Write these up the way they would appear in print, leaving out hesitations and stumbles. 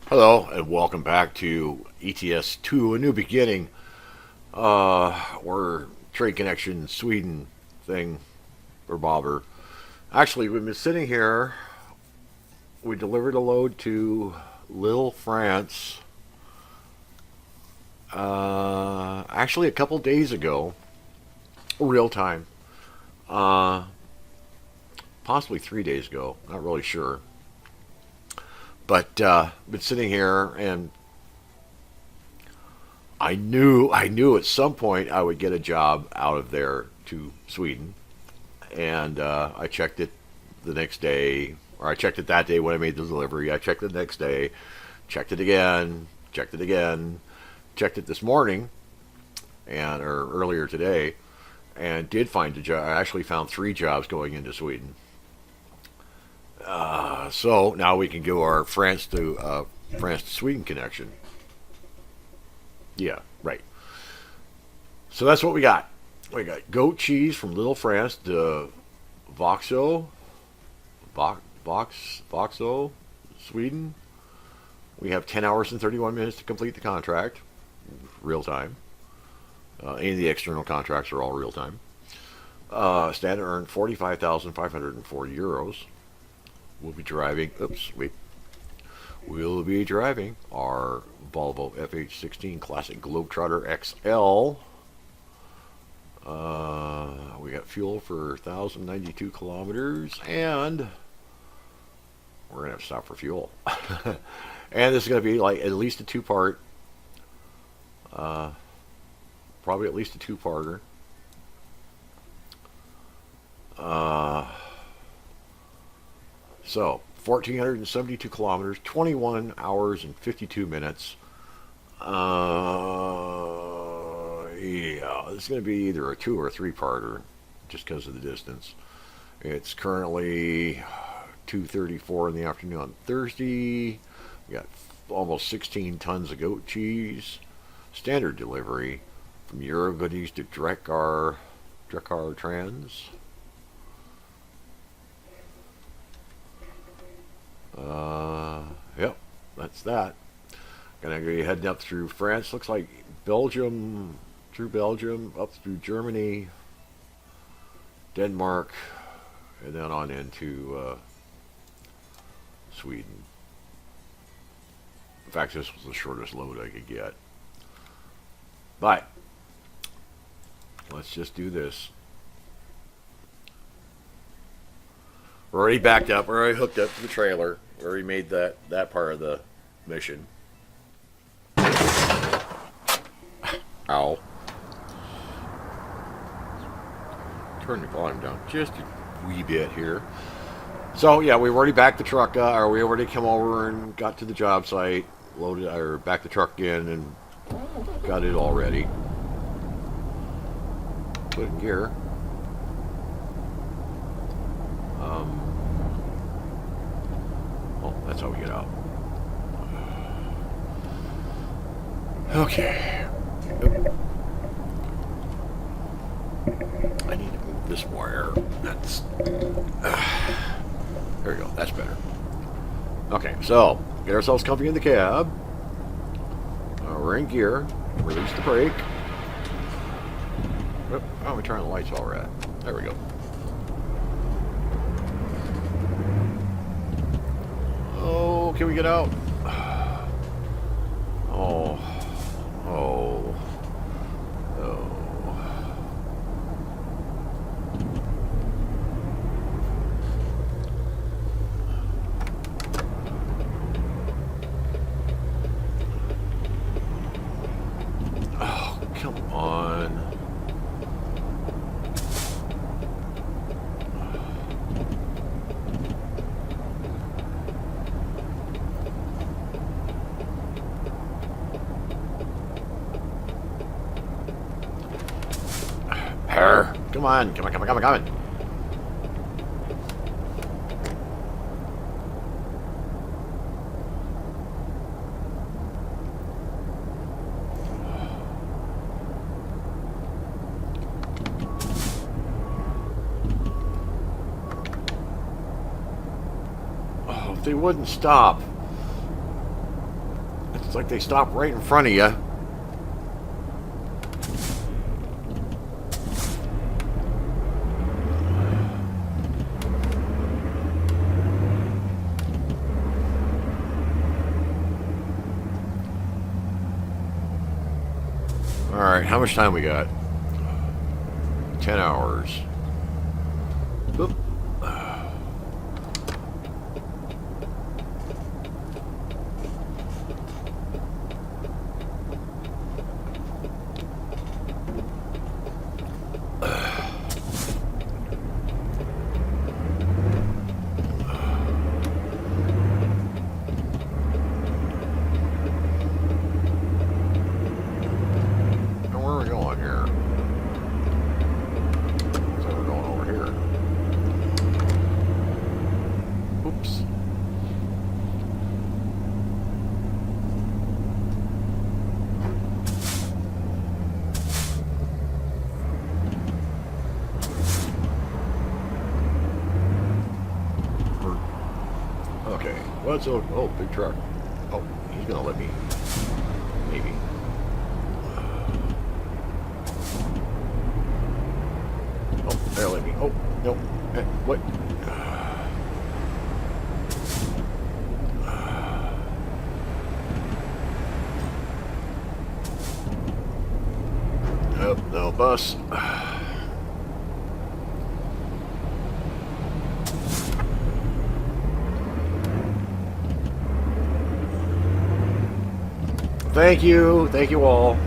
Hello and welcome back to ETS 2, a new beginning. We're trade connection Sweden thing or bobber. Actually, we've been sitting here. We delivered a load to Lille, France. Actually, a couple days ago, real time. Uh, Possibly 3 days ago. Not really sure. But been sitting here and I knew at some point I would get a job out of there to Sweden, and I checked it the next day, or I checked it that day when I made the delivery. I checked it the next day, checked it again, checked it again, checked it this morning, and or earlier today, and did find a job. I actually found three jobs going into Sweden. So now we can go our France to Sweden connection. Yeah, right. So that's what we got. We got goat cheese from Little France to Vaxjo, Vaxjo, Sweden. We have 10 hours and 31 minutes to complete the contract, real time. Any of the external contracts are all real time. Standard earned 45,540 euros. We'll be driving. Oops, wait. We'll be driving our Volvo FH16 Classic Globetrotter XL. We got fuel for 1,092 kilometers, and we're gonna have to stop for fuel. And this is gonna be like at least a two-part, uh, probably at least a two-parter. Uh, so 1,472 kilometers, 21 hours and 52 minutes. Yeah, it's going to be either a two or a three-parter, just because of the distance. It's currently 2:34 in the afternoon on Thursday. We got almost 16 tons of goat cheese. Standard delivery from Eurogoodies to Drekar Trans. Yep, that's that. Gonna be heading up through France. Looks like Belgium, through Belgium, up through Germany, Denmark, and then on into Sweden. In fact, this was the shortest load I could get. But let's just do this. We're already backed up. We're already hooked up to the trailer. We already made that part of the mission. Ow. Turn the volume down just a wee bit here. So yeah, we've already backed the truck up, or we already come over and got to the job site, loaded or backed the truck in and got it all ready. Put it in gear. Oh, that's how we get out. Okay. I need to move this wire. That's. There we go. That's better. Okay, so get ourselves comfy in the cab. We're in gear. Release the brake. Oh, we turn the lights while we're at it. There we go. Oh, can we get out? Oh. Oh. Oh. Oh, come on. Come on, come on, come on, come on, come on. Oh, if they wouldn't stop. Looks like they stopped right in front of you. Alright, how much time we got? 10 hours. Oop. What's oh, big truck. Oh, he's gonna let me. Maybe. Oh, they'll let me. Oh, no. What? Nope, no bus. Thank you all.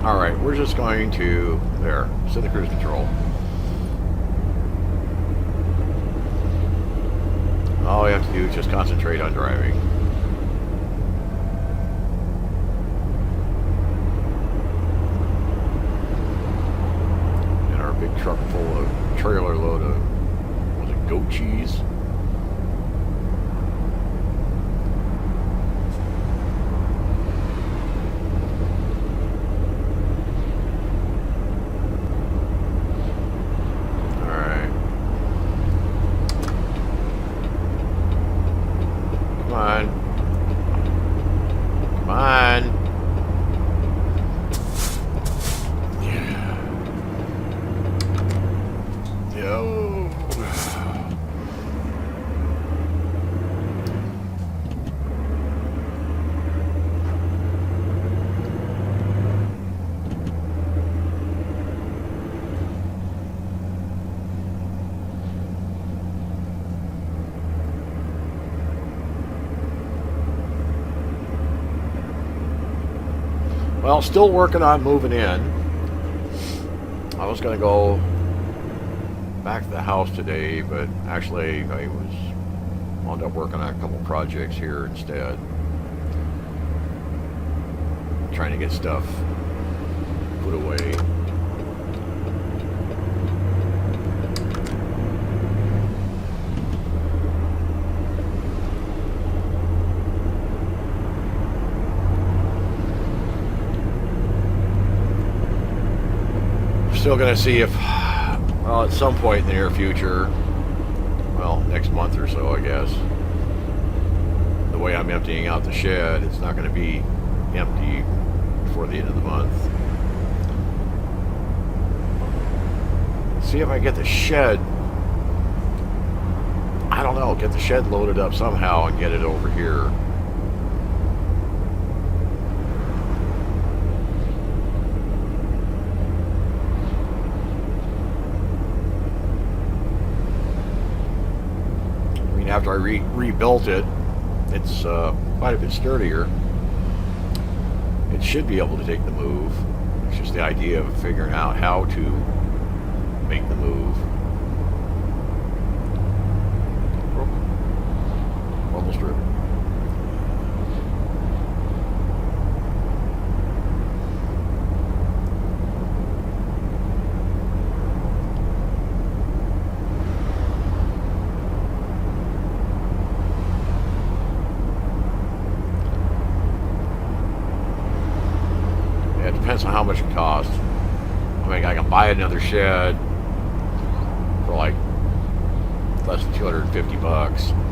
Alright, we're just going to, there, set the cruise control. All we have to do is just concentrate on driving. And our big truck full of trailer load of, was it goat cheese? Well, still working on moving in. I was going to go back to the house today, but actually I wound up working on a couple projects here instead. Trying to get stuff put away. Still going to see if, well, at some point in the near future, well, next month or so, I guess, the way I'm emptying out the shed, it's not going to be empty before the end of the month. See if I get the shed. I don't know, get the shed loaded up somehow and get it over here. I mean, after I rebuilt it, it's quite a bit sturdier. It should be able to take the move. It's just the idea of figuring out how to make the move. Almost through. Yeah, it depends on how much it costs. I mean, I can buy another shed for like less than $250.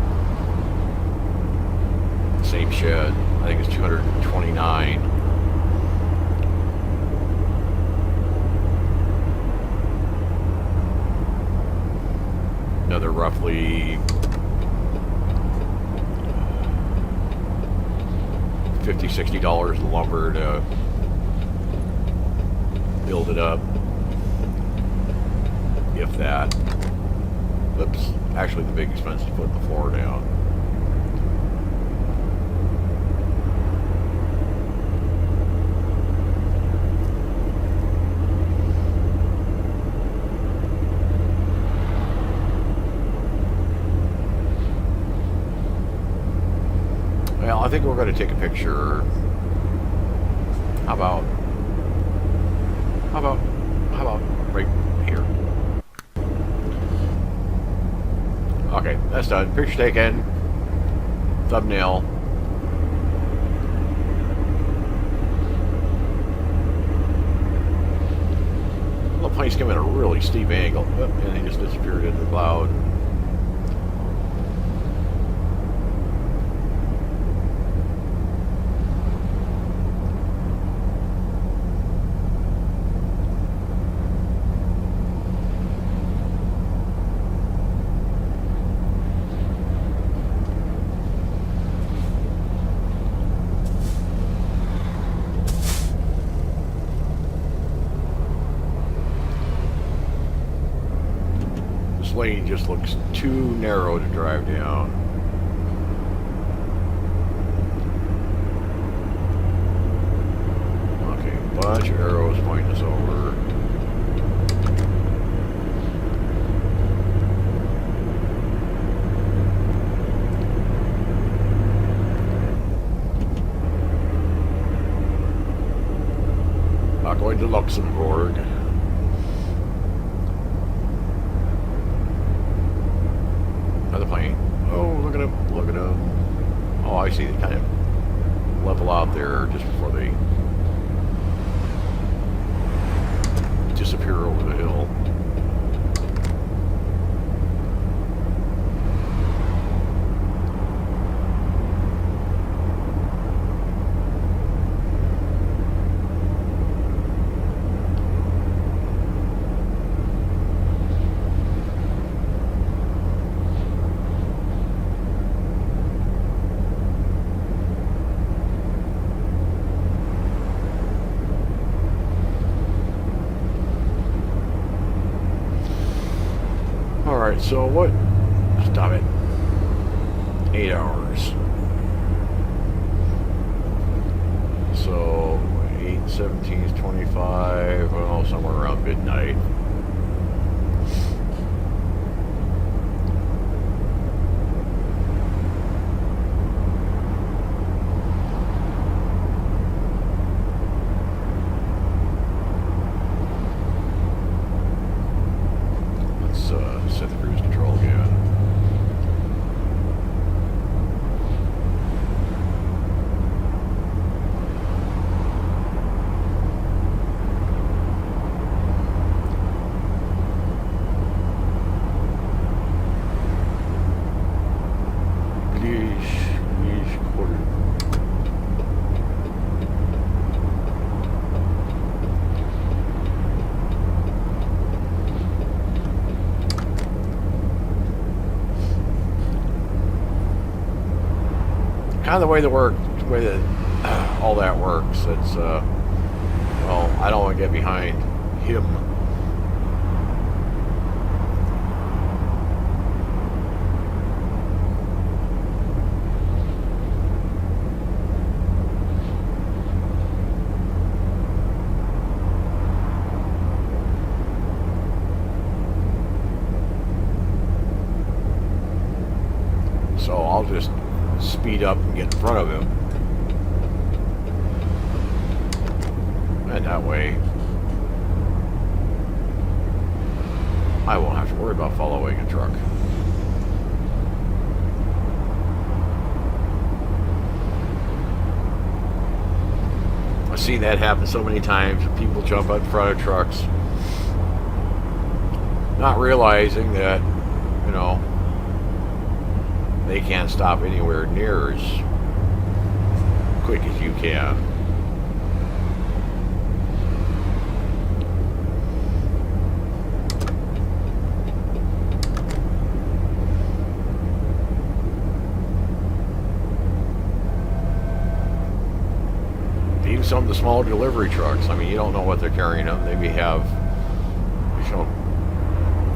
Same shed. I think it's $229. Another roughly $50, $60 in lumber to build it up. If that. Oops. Actually, the big expense to put the floor down. Well, I think we're going to take a picture. How about right here? Okay, that's done. Picture taken. Thumbnail. The plane's coming at a really steep angle. And he just disappeared into the cloud. Lane just looks too narrow to drive down. Okay, a bunch of arrows pointing us over. Not going to Luxembourg. Another plane. Oh, look at him. Look at him. Oh, I see. They kind of level out there just before they disappear over the hill. Alright, so what? Stop it. 8 hours. So, 8, 17 is 25, well, somewhere around midnight. Set the cruise control again. kind of the way that all that works. It's well, I don't want to get behind him. So I'll just speed up and get in front of him. And that way, I won't have to worry about following a truck. I've seen that happen so many times. People jump out in front of trucks, not realizing that, you know, they can't stop anywhere near as quick as you can. Even some of the small delivery trucks, I mean, you don't know what they're carrying them. They may have, you know,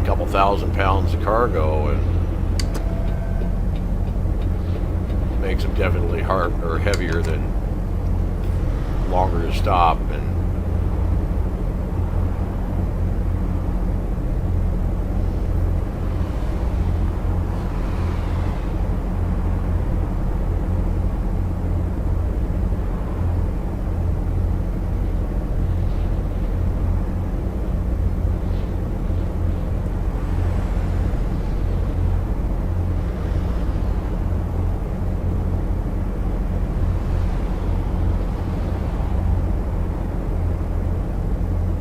a couple thousand pounds of cargo, and makes them definitely hard or heavier than longer to stop.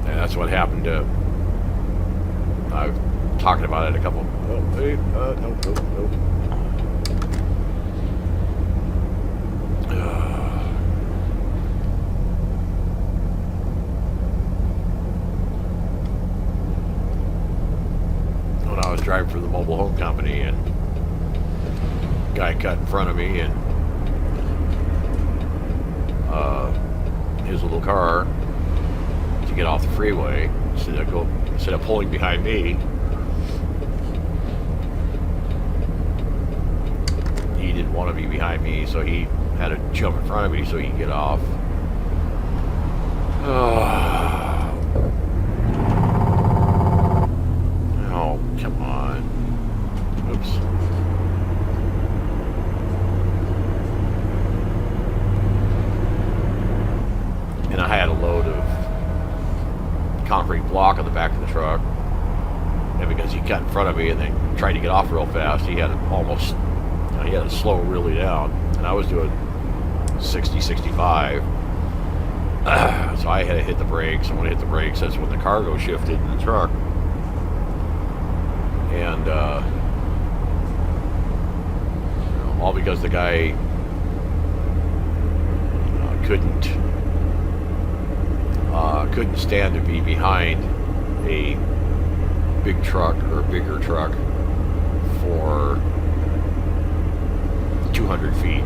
That's what happened to. I was talking about it a couple. Oh, hey, nope. When I was driving for the mobile home company, and a guy cut in front of me, and his little car, to get off the freeway, instead of pulling behind me, he didn't want to be behind me, so he had to jump in front of me so he could get off. Oh, come on. Oops. And I had a load of concrete block on the back of the truck, and because he cut in front of me and then tried to get off real fast, he had to he had to slow really down, and I was doing 60, 65. So I had to hit the brakes, and when I hit the brakes, that's when the cargo shifted in the truck, and all because the guy couldn't stand to be behind a big truck or a bigger truck for 200 feet.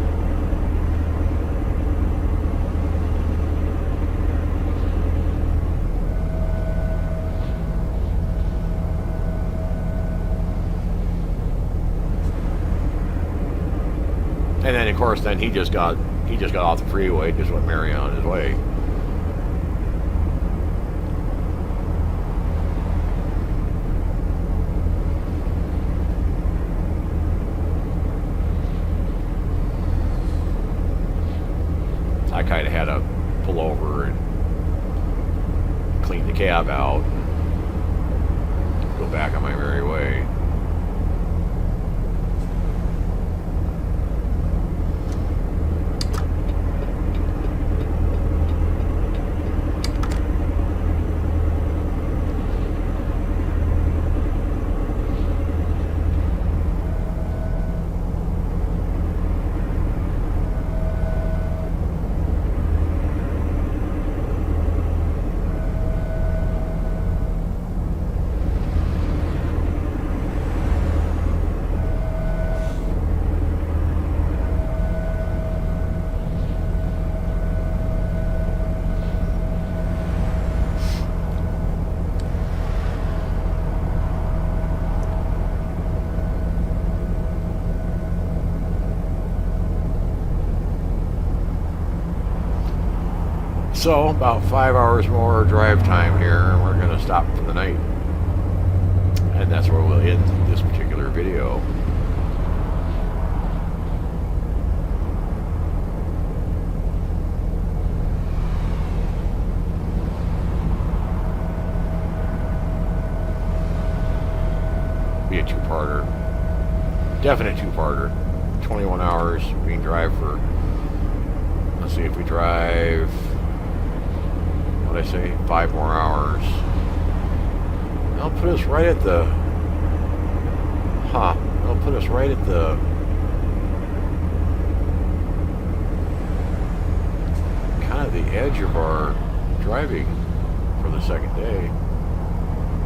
And then, of course, he just got off the freeway, just went merry on his way. I kind of had to pull over and clean the cab out, go back on my merry way. So about 5 hours more drive time here, and we're going to stop for the night. And that's where we'll end this particular video. Be a two-parter. Definite two-parter. 21 hours. We can drive for, let's see, if we drive, what did I say, 5 more hours. That'll put us right at the, that'll put us right at the, kind of the edge of our driving for the second day.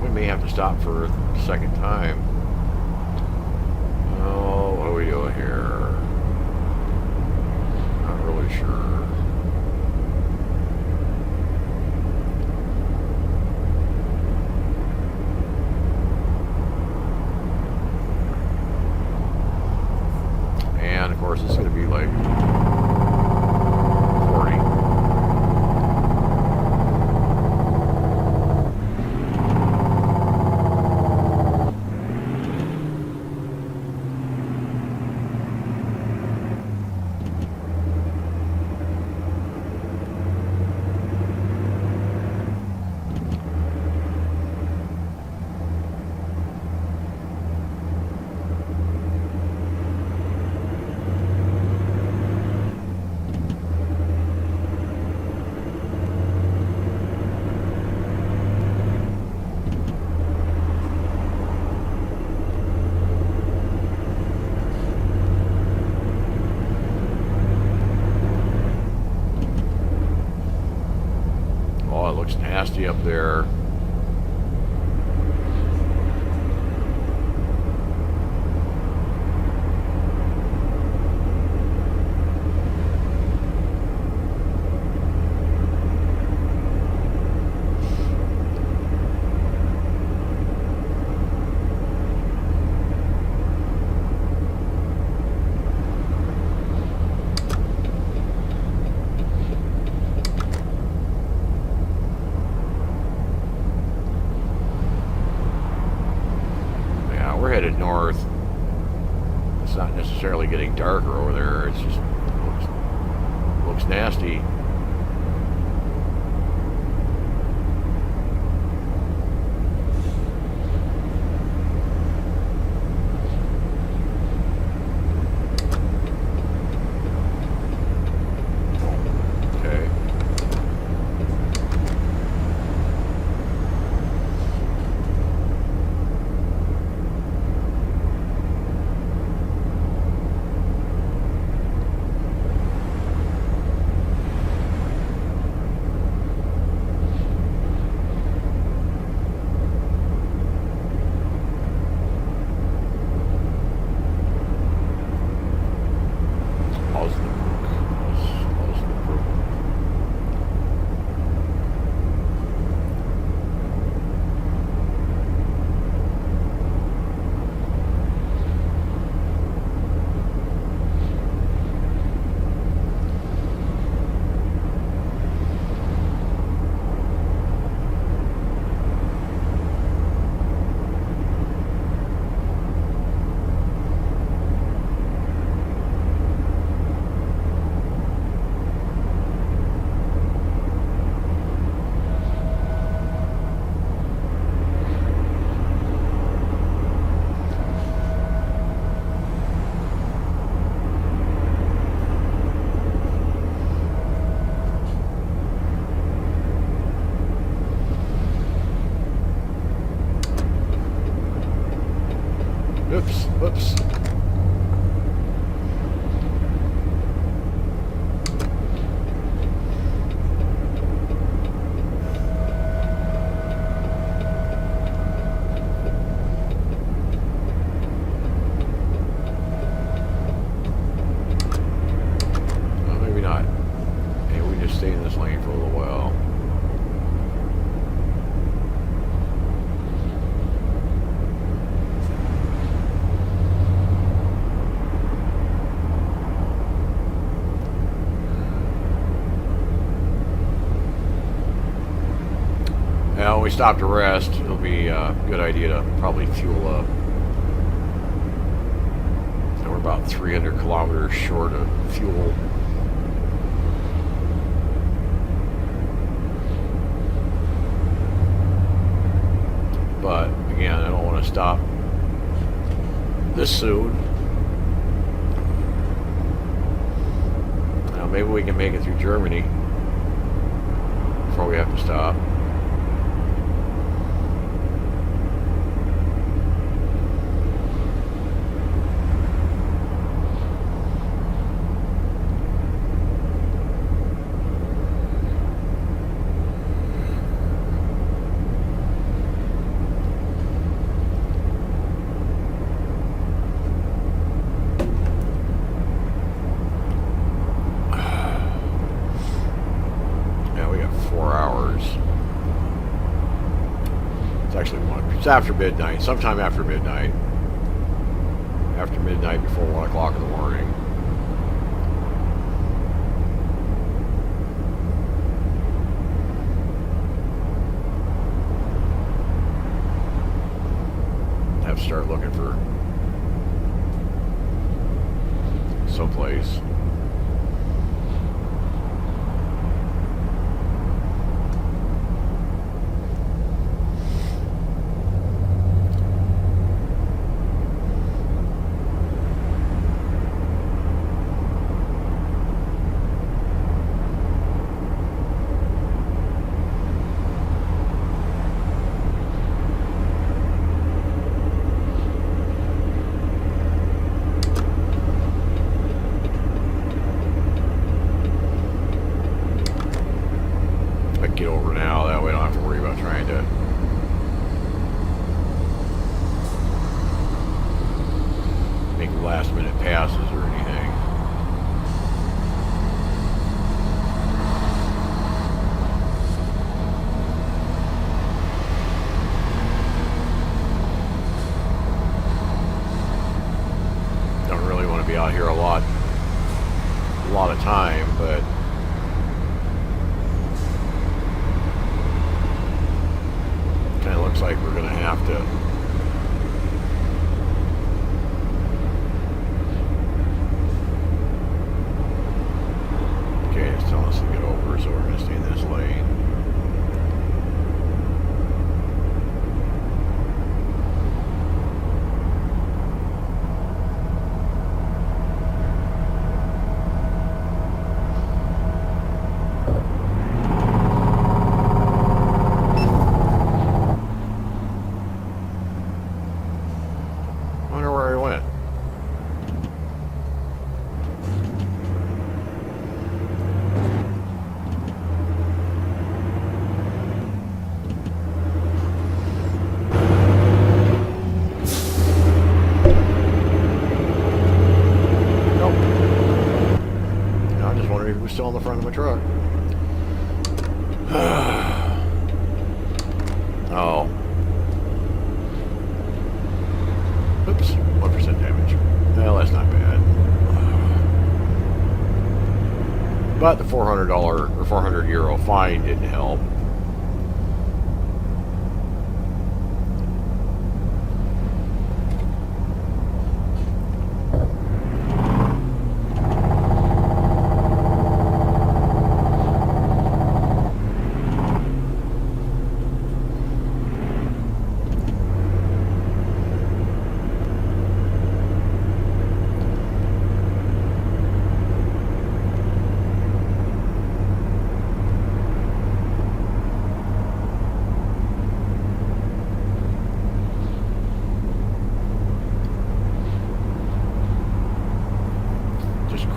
We may have to stop for a second time. Oh, what are we doing here? Not really sure. And of course, it's going to be like 40. Oh, it looks nasty up there. We're headed north. It's not necessarily getting darker over there. It's just looks nasty. Okay. Whoops. Well, maybe not. Maybe we just stay in this lane for a little while. we stop to rest, it'll be a good idea to probably fuel up. And we're about 300 kilometers short of fuel. But again, I don't want to stop this soon. Now maybe we can make it through Germany before we have to stop. It's after midnight, sometime after midnight. After midnight, before 1 o'clock in the morning. Have to start looking for someplace. Get over now, that way I don't have to worry about trying to make last minute passes or anything. Don't really want to be out here a lot of time, but looks like we're going to have to okay, it's telling us to get over, so we're going to stay in this lane. Still on the front of my truck. Oh. Oops. 1% damage. Well, that's not bad. But the $400 or 400 euro fine didn't help.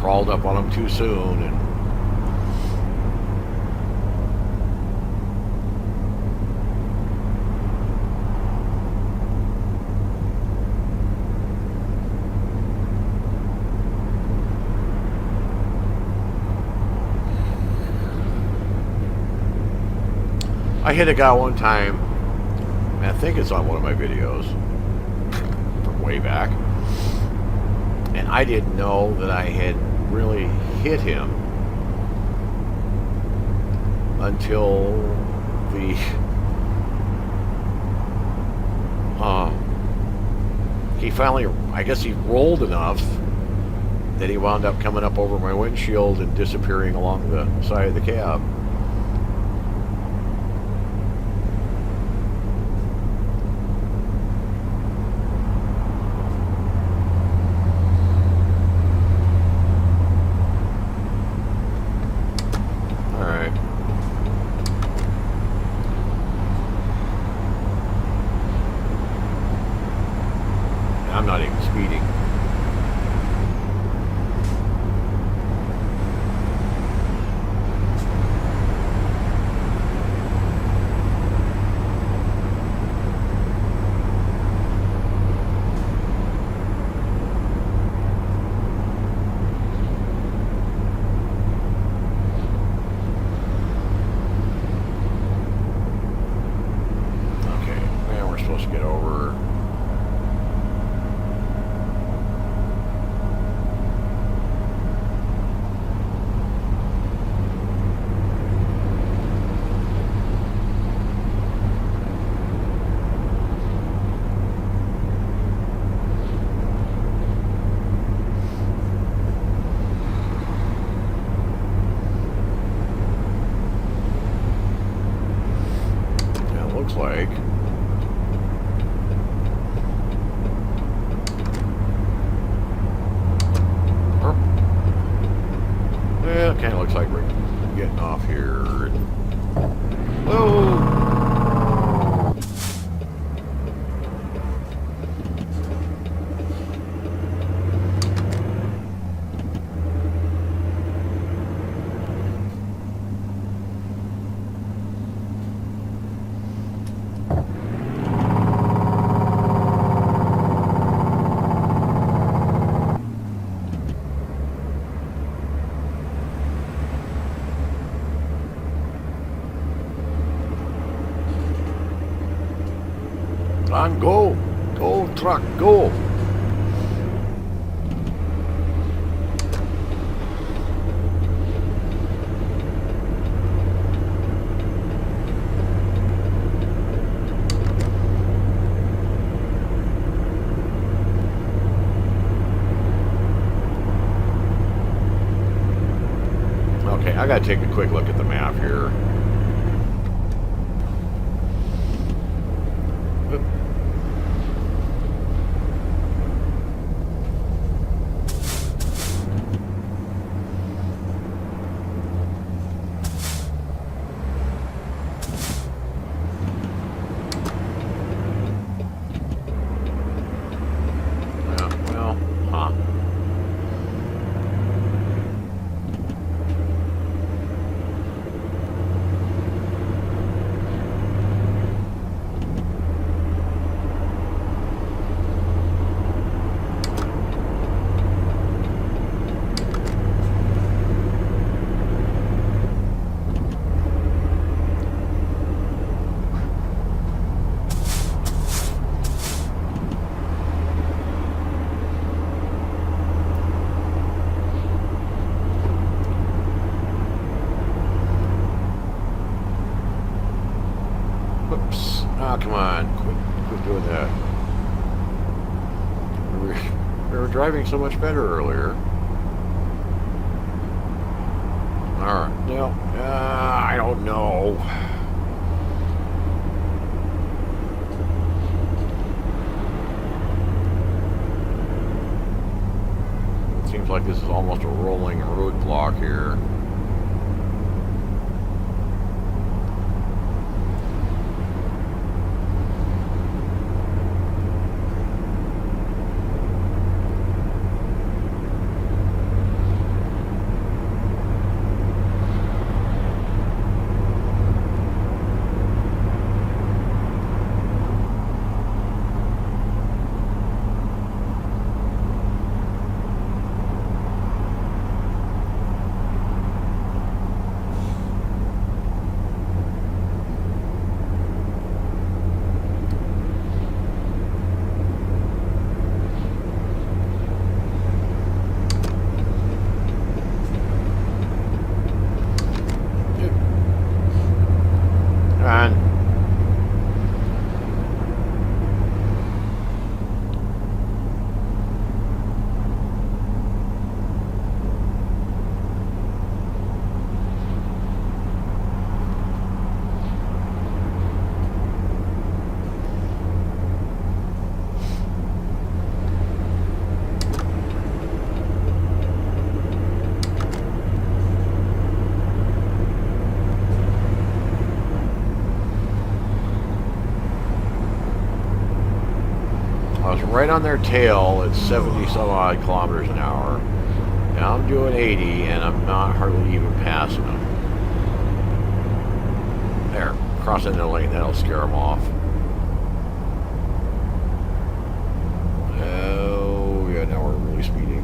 Crawled up on them too soon, and I hit a guy one time, and I think it's on one of my videos from way back, and I didn't know that I had really hit him until the he finally, I guess he rolled enough that he wound up coming up over my windshield and disappearing along the side of the cab. I'm not even speeding. Okay, man, we're supposed to get over. Looks like. Yeah, it kind of looks like we're getting off here. Whoa! On, go! Go, truck, go! Okay, I gotta take a quick look at the map here. Whoops. Oh, come on. Quit doing that. We were driving so much better earlier. Alright. No. I don't know. Seems like this is almost a rolling roadblock here. right on their tail at 70 some odd kilometers an hour. And I'm doing 80, and I'm not hardly even passing them. There, crossing the lane, that'll scare them off. Oh, yeah, now we're really speeding.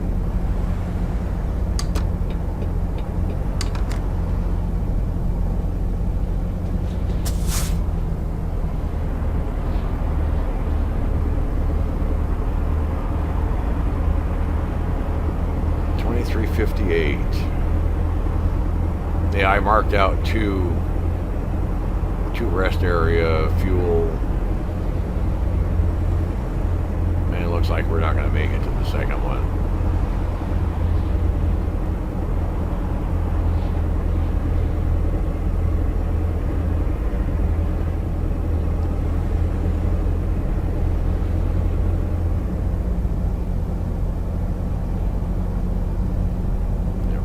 .358. Yeah, I marked out two rest area fuel, and it looks like we're not going to make it to the second one.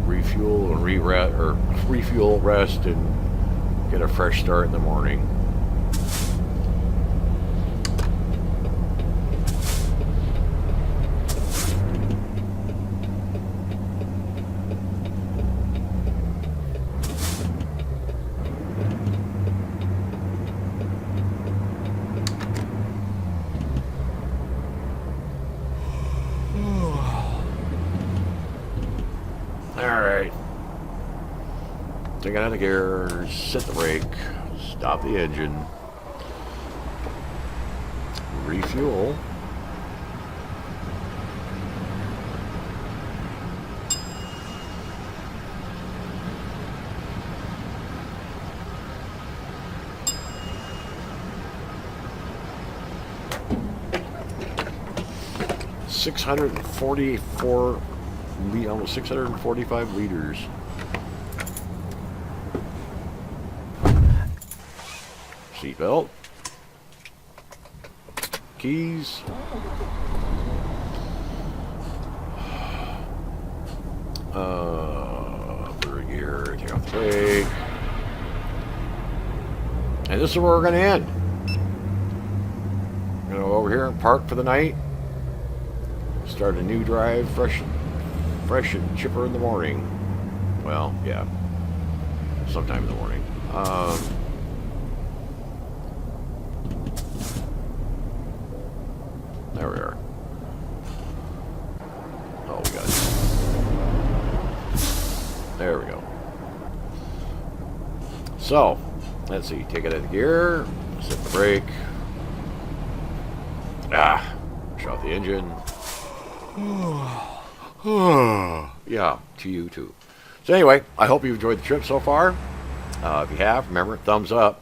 Refuel and refuel, rest, and get a fresh start in the morning. Alright. Take out the gears, set the brake, stop the engine, refuel. Almost 645 liters. Seatbelt. Keys. Third gear, take off the brake. And this is where we're going to end. We're going to go over here and park for the night. Start a new drive, fresh and chipper in the morning. Well, yeah, sometime in the morning. There we are. Oh, we got it. There we go. So, let's see. Take it out of gear. Set the brake. Shut the engine. Yeah, to you too. So anyway, I hope you enjoyed the trip so far. If you have, remember, thumbs up.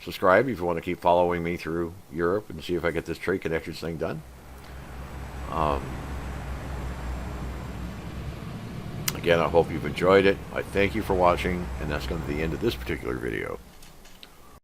Subscribe if you want to keep following me through Europe and see if I get this trade connections thing done. Again, I hope you've enjoyed it. I thank you for watching, and that's going to be the end of this particular video.